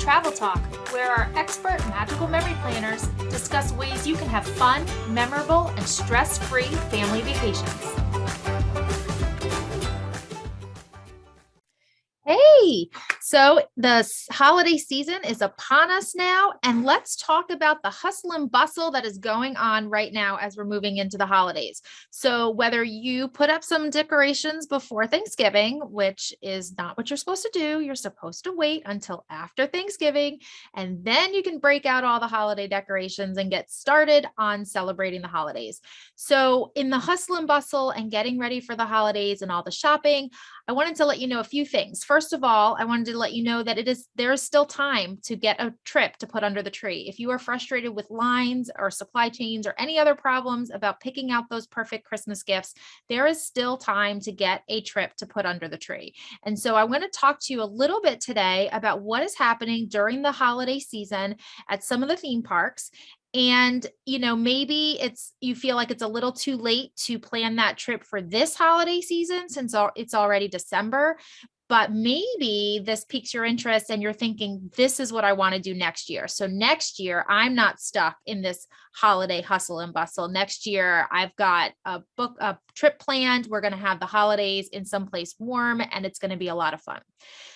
Travel Talk, where our expert magical memory planners discuss ways you can have fun, memorable, and stress-free family vacations. Hey, so the holiday season is upon us now, and let's talk about the hustle and bustle that is going on right now as we're moving into the holidays. So whether you put up some decorations before Thanksgiving, which is not what you're supposed to do, you're supposed to wait until after Thanksgiving, and then you can break out all the holiday decorations and get started on celebrating the holidays. So in the hustle and bustle and getting ready for the holidays and all the shopping, I wanted to let you know a few things. First of all, I wanted to let you know that there is still time to get a trip to put under the tree. If you are frustrated with lines or supply chains or any other problems about picking out those perfect Christmas gifts, there is still time to get a trip to put under the tree. And so I want to talk to you a little bit today about what is happening during the holiday season at some of the theme parks. And, maybe you feel like it's a little too late to plan that trip for this holiday season since it's already December. But maybe this piques your interest and you're thinking, this is what I want to do next year. So next year, I'm not stuck in this holiday hustle and bustle. Next year, I've got a trip planned. We're going to have the holidays in someplace warm, and it's going to be a lot of fun.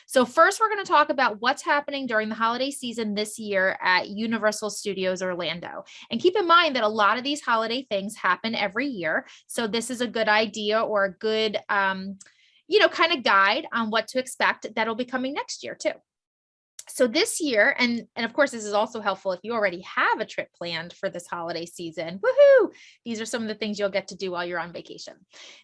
So first, we're going to talk about what's happening during the holiday season this year at Universal Studios Orlando. And keep in mind that a lot of these holiday things happen every year. So this is a good idea or a good kind of guide on what to expect that'll be coming next year too. So this year, and of course, this is also helpful if you already have a trip planned for this holiday season. Woohoo! These are some of the things you'll get to do while you're on vacation.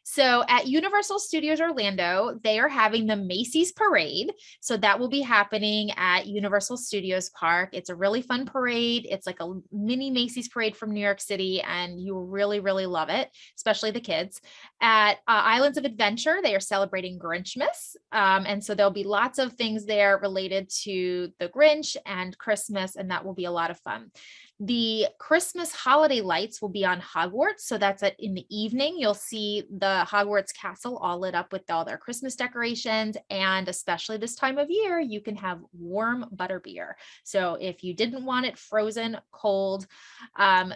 So at Universal Studios Orlando, they are having the Macy's Parade. So that will be happening at Universal Studios Park. It's a really fun parade. It's like a mini Macy's Parade from New York City, and you will really, really love it, especially the kids. At Islands of Adventure, they are celebrating Grinchmas. And so there'll be lots of things there related to the Grinch and Christmas, and that will be a lot of fun. The Christmas holiday lights will be on Hogwarts. So that's in the evening. You'll see the Hogwarts castle all lit up with all their Christmas decorations. And especially this time of year, you can have warm butterbeer. So if you didn't want it frozen cold,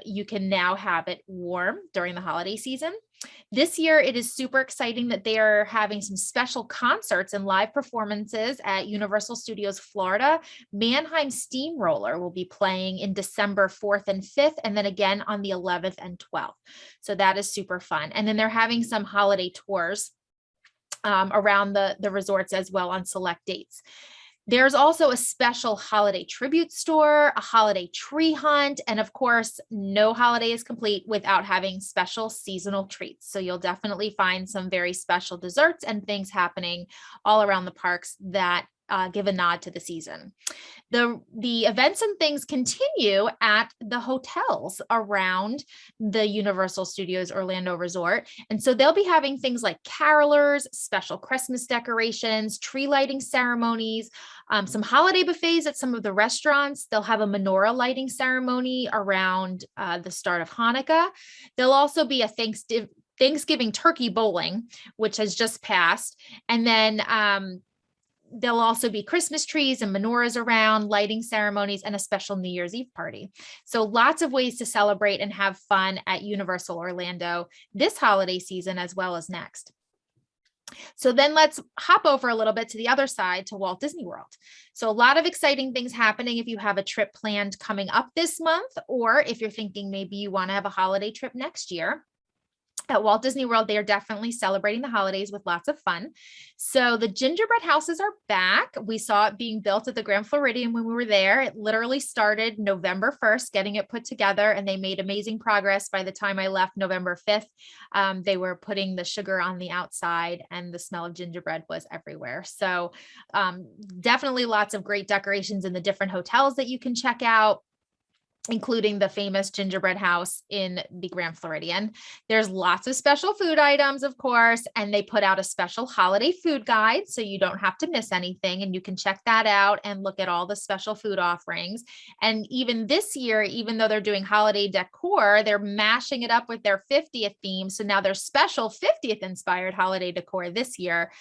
you can now have it warm during the holiday season. This year, it is super exciting that they are having some special concerts and live performances at Universal Studios Florida. Mannheim Steamroller will be playing in December 4th and 5th, and then again on the 11th and 12th. So that is super fun. And then they're having some holiday tours around the resorts as well on select dates. There's also a special holiday tribute store, a holiday tree hunt, and of course, no holiday is complete without having special seasonal treats. So you'll definitely find some very special desserts and things happening all around the parks that give a nod to the season. The events and things continue at the hotels around the Universal Studios Orlando Resort. And so they'll be having things like carolers, special Christmas decorations, tree lighting ceremonies, some holiday buffets at some of the restaurants. They'll have a menorah lighting ceremony around the start of Hanukkah. There'll also be a Thanksgiving turkey bowling, which has just passed. And then there'll also be Christmas trees and menorahs around, lighting ceremonies, and a special New Year's Eve party. So lots of ways to celebrate and have fun at Universal Orlando this holiday season as well as next. So then let's hop over a little bit to the other side to Walt Disney World. So a lot of exciting things happening if you have a trip planned coming up this month, or if you're thinking maybe you want to have a holiday trip next year. At Walt Disney World, they are definitely celebrating the holidays with lots of fun. So the gingerbread houses are back. We saw it being built at the Grand Floridian when we were there. It literally started November 1st, getting it put together, and they made amazing progress. By the time I left November 5th, they were putting the sugar on the outside, and the smell of gingerbread was everywhere. So definitely lots of great decorations in the different hotels that you can check out. including the famous gingerbread house in the Grand Floridian. There's lots of special food items, of course, and they put out a special holiday food guide, so you don't have to miss anything, and you can check that out and look at all the special food offerings. And even this year, even though they're doing holiday decor, they're mashing it up with their 50th theme. So now there's special 50th inspired holiday decor this year,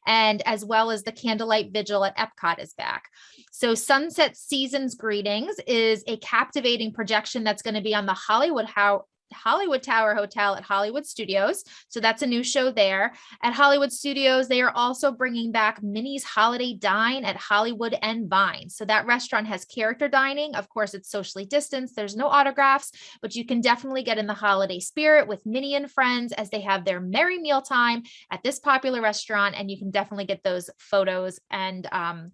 and as well as the candlelight vigil at Epcot is back. So Sunset Seasons Greetings is a captivating projection that's going to be on the Hollywood Tower Hotel at Hollywood Studios. So that's a new show there. At Hollywood Studios, they are also bringing back Minnie's Holiday Dine at Hollywood and Vine. So that restaurant has character dining. Of course, it's socially distanced. There's no autographs, but you can definitely get in the holiday spirit with Minnie and friends as they have their merry mealtime at this popular restaurant. And you can definitely get those photos and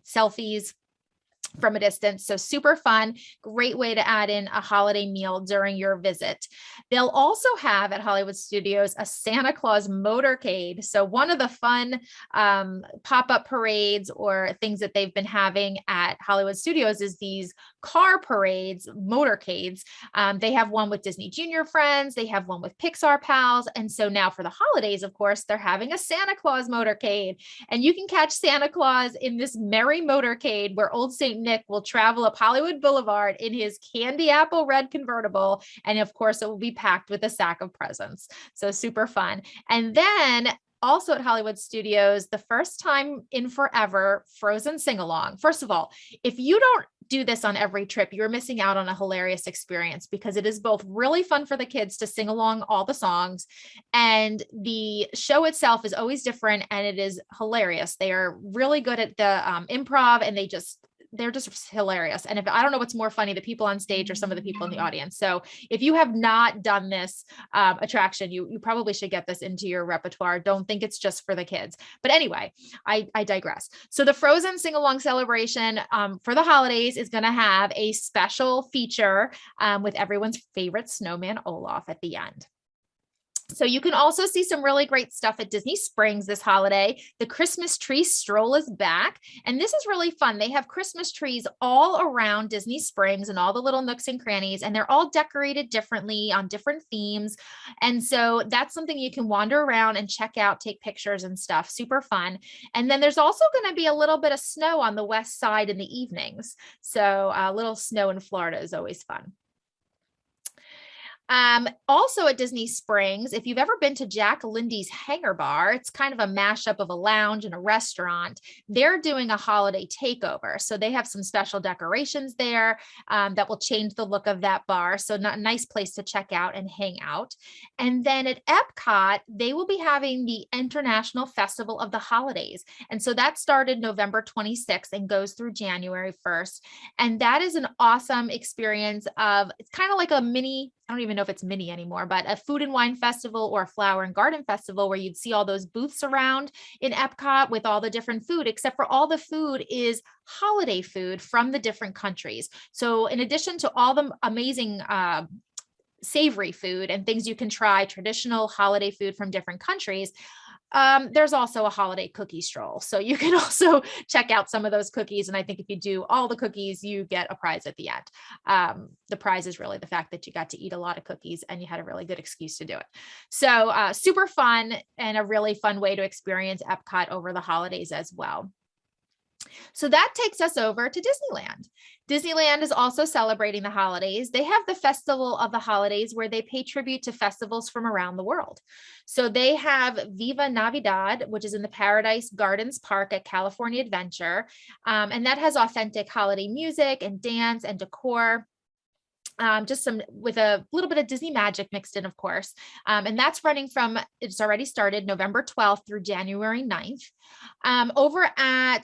selfies from a distance. So super fun, great way to add in a holiday meal during your visit. They'll also have at Hollywood Studios a Santa Claus motorcade. So one of the fun pop-up parades or things that they've been having at Hollywood Studios is these car parades, motorcades. They have one with Disney Junior friends. They have one with Pixar pals. And so now for the holidays, of course, they're having a Santa Claus motorcade, and you can catch Santa Claus in this merry motorcade where Old St. Nick will travel up Hollywood Boulevard in his candy apple red convertible. And of course, it will be packed with a sack of presents. So super fun. And then also at Hollywood Studios, the first time in forever, Frozen sing-along. First of all, if you don't do this on every trip, you're missing out on a hilarious experience, because it is both really fun for the kids to sing along all the songs, and the show itself is always different and it is hilarious. They are really good at the improv, and they're just hilarious. And if I don't know what's more funny, the people on stage or some of the people in the audience. So if you have not done this attraction, you probably should get this into your repertoire. Don't think it's just for the kids. But anyway, I digress. So the Frozen sing-along celebration for the holidays is going to have a special feature with everyone's favorite snowman, Olaf, at the end. So you can also see some really great stuff at Disney Springs this holiday. The Christmas tree stroll is back, and this is really fun. They have Christmas trees all around Disney Springs and all the little nooks and crannies, and they're all decorated differently on different themes. And so that's something you can wander around and check out, take pictures and stuff. Super fun. And then there's also going to be a little bit of snow on the west side in the evenings. So a little snow in Florida is always fun. Also at Disney Springs, if you've ever been to Jack Lindy's Hangar Bar, it's kind of a mashup of a lounge and a restaurant. They're doing a holiday takeover. So they have some special decorations there that will change the look of that bar. So a nice place to check out and hang out. And then at Epcot, they will be having the International Festival of the Holidays. And so that started November 26th and goes through January 1st. And that is an awesome experience it's kind of like a mini, I don't even know if it's mini anymore, but a food and wine festival or a flower and garden festival where you'd see all those booths around in Epcot with all the different food, except for all the food is holiday food from the different countries. So in addition to all the amazing savory food and things you can try, traditional holiday food from different countries, there's also a holiday cookie stroll. So you can also check out some of those cookies. And I think if you do all the cookies, you get a prize at the end. The prize is really the fact that you got to eat a lot of cookies and you had a really good excuse to do it. So super fun and a really fun way to experience Epcot over the holidays as well. So that takes us over to Disneyland. Disneyland is also celebrating the holidays. They have the Festival of the Holidays where they pay tribute to festivals from around the world. So they have Viva Navidad, which is in the Paradise Gardens Park at California Adventure. And that has authentic holiday music and dance and decor. Just some with a little bit of Disney magic mixed in, of course. And that's running it's already started November 12th through January 9th. Over at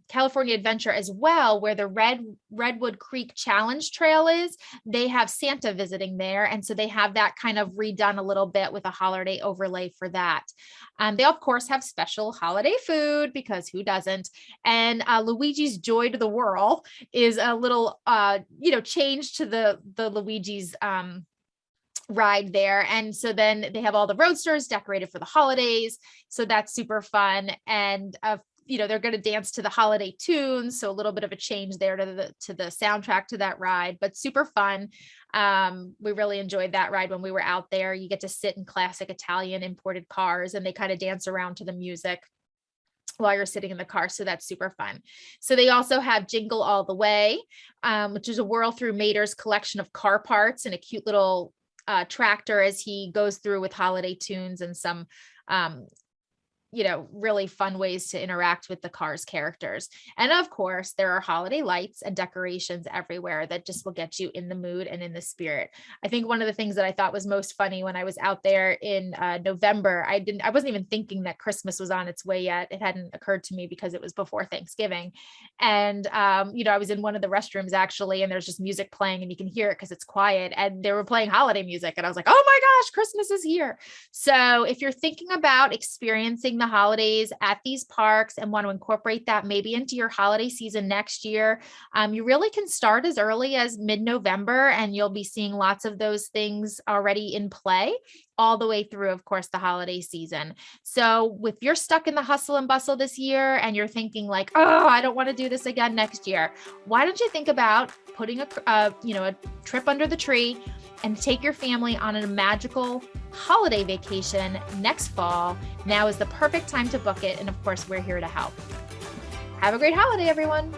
California Adventure as well, where the Redwood Creek Challenge Trail is, they have Santa visiting there. And so they have that kind of redone a little bit with a holiday overlay for that. They of course have special holiday food because who doesn't? And Luigi's Joy to the Whirl is a little, change to the Luigi's, ride there. And so then they have all the roadsters decorated for the holidays. So that's super fun. And they're going to dance to the holiday tunes. So a little bit of a change there to the soundtrack to that ride, but super fun. We really enjoyed that ride when we were out there. You get to sit in classic Italian imported cars and they kind of dance around to the music while you're sitting in the car. So that's super fun. So they also have Jingle All the Way, which is a whirl through Mater's collection of car parts and a cute little tractor as he goes through with holiday tunes and some really fun ways to interact with the Cars characters. And of course, there are holiday lights and decorations everywhere that just will get you in the mood and in the spirit. I think one of the things that I thought was most funny when I was out there in November, I wasn't even thinking that Christmas was on its way yet. It hadn't occurred to me because it was before Thanksgiving. And, I was in one of the restrooms actually, and there's just music playing and you can hear it because it's quiet, and they were playing holiday music. And I was like, oh my gosh, Christmas is here. So if you're thinking about experiencing the holidays at these parks and want to incorporate that maybe into your holiday season next year, you really can start as early as mid-November, and you'll be seeing lots of those things already in play all the way through, of course, the holiday season. So if you're stuck in the hustle and bustle this year and you're thinking like, oh, I don't want to do this again next year, why don't you think about putting a trip under the tree and take your family on a magical holiday vacation next fall? Now is the perfect time to book it. And of course, we're here to help. Have a great holiday, everyone.